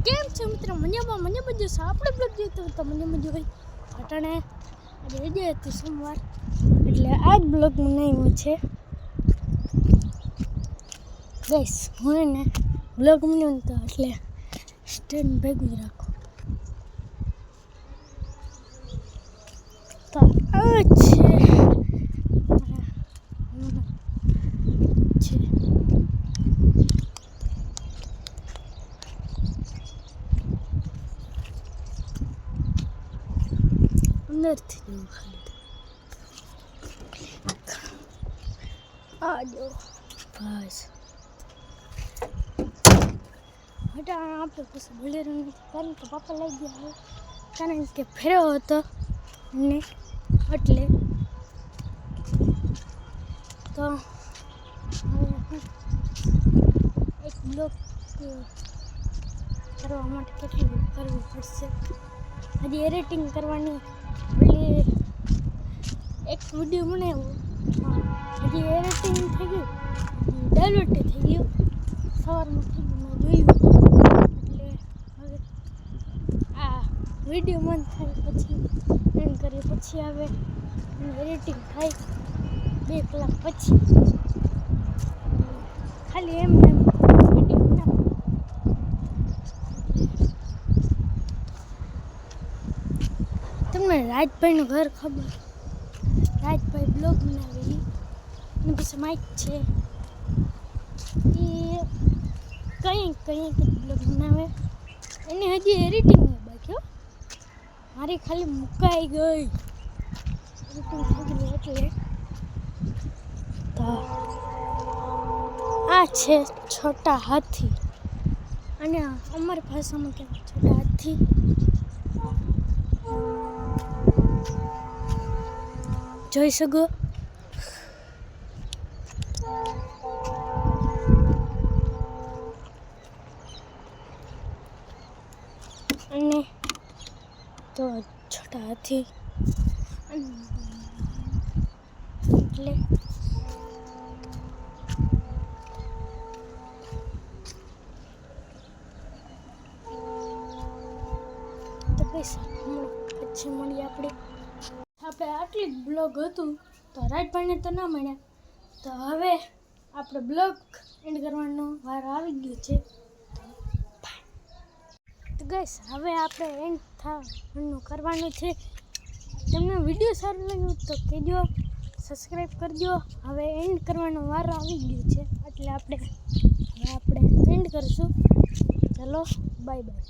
કેમ છે મિત્રો? મને બધું છે. આપણે બ્લોગ જોઈતો તો મને બધું હોય અટાણે આજે રજા હતી સોમવાર, એટલે આજ બ્લોગ બનાવ્યો છે ગાઈસ. હું એને બ્લોગ બનાવ્યો તો એટલે સ્ટેન્ડ ભેગું જ રાખો. તો આ છે અંદરથી આ જો બસ હટા આપણે પછી બોલેરું નથી, કારણ કે પાપા લઈ ગયા હવે, કારણ કે ફેરવો હતો ને એટલે. તો હવે એક બ્લોગ કરવા માટે કેટલું કરવું પડશે, હજી એડિટિંગ કરવાની. પેલી એક વિડીયો બનાવ્યો, હજી એડિટિંગ થઈ ગયું, ડાઉનલોડ થઈ ગયું, સવારમાં થઈ ગયું, મેં જોયું. એટલે હવે આ વિડીયો મન થાય પછી એમ કરીએ, પછી આવે એડિટિંગ થાય 2 કલાક પછી. ખાલી એમ વિડીયો બનાવો. તમને રાજભાઈનું ઘર ખબર? રાજભાઈ બ્લોગ બનાવે એની પાસે માઇક છે, એ કંઈક બ્લોગ બનાવે. એને હજી એડિટિંગ નહીં બાકી, મારી ખાલી મુકાઈ ગઈ એડિટિંગ થઈ ગઈ. એટલે તો આ છે છોટા હાથી, અને અમારી ભાષામાં કહેવાય છોટા હાથી. જોઈ શકો. અને તો છોટા હાથી એટલે તો પૈસા પછી મળીએ આપણે આટલી બ્લોગ હતું. તો રાજભાઈને તો ના મળ્યા, તો હવે આપણે બ્લોગ એન્ડ કરવાનો વારો આવી ગયો છે. તો ગાઈસ હવે આપણે એન્ડ થવાનું કરવાનું છે. તમને વિડીયો સારો લાગ્યો તો કહેજો, સબસ્ક્રાઈબ કરજો. હવે એન્ડ કરવાનો વારો આવી ગયો છે, એટલે આપણે એન્ડ કરીશું. ચલો બાય બાય.